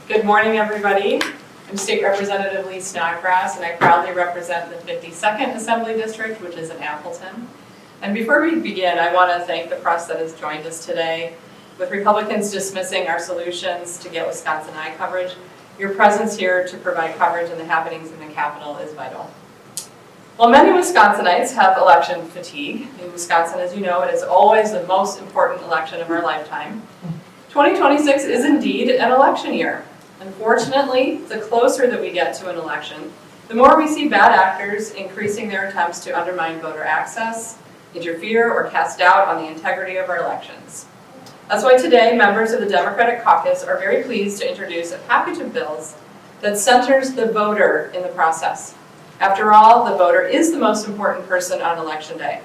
Good morning, everybody. I'm State Representative Lee Snodgrass, and I proudly represent the 52nd Assembly District, which is in Appleton. And before we begin, I want to thank the press that has joined us today. With Republicans dismissing our solutions to get Wisconsin eye coverage, your presence here to provide coverage on the happenings in the Capitol is vital. While many Wisconsinites have election fatigue, in Wisconsin, as you know, it is always the most important election of our lifetime. 2026 is indeed an election year. Unfortunately, the closer that we get to an election, the more we see bad actors increasing their attempts to undermine voter access, interfere, or cast doubt on the integrity of our elections. That's why today, members of the Democratic caucus are very pleased to introduce a package of bills that centers the voter in the process. After all, the voter is the most important person on Election Day.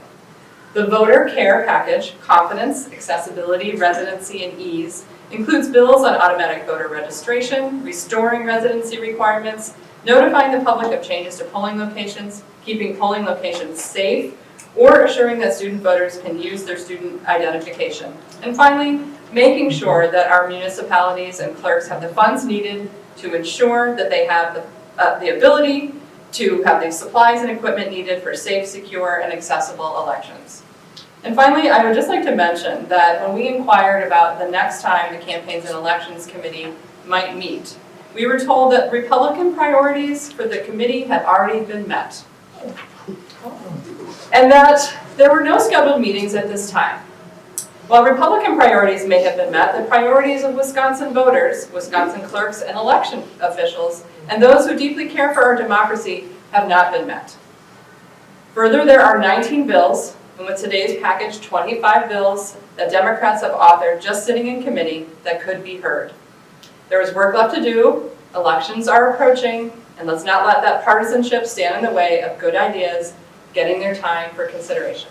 The Voter Care Package, Confidence, Accessibility, Residency, and Ease, includes bills on automatic voter registration, restoring residency requirements, notifying the public of changes to polling locations, keeping polling locations safe, or assuring that student voters can use their student identification. And finally, making sure that our municipalities and clerks have the funds needed to ensure that they have the ability to have the supplies and equipment needed for safe, secure, and accessible elections. And finally, I would just like to mention that when we inquired about the next time the Campaigns and Elections Committee might meet, we were told that Republican priorities for the committee had already been met, and that there were no scheduled meetings at this time. While Republican priorities may have been met, the priorities of Wisconsin voters, Wisconsin clerks and election officials, and those who deeply care for our democracy have not been met. Further, there are 19 bills, and with today's package, 25 bills that Democrats have authored just sitting in committee that could be heard. There is work left to do, elections are approaching, and let's not let that partisanship stand in the way of good ideas getting their time for consideration.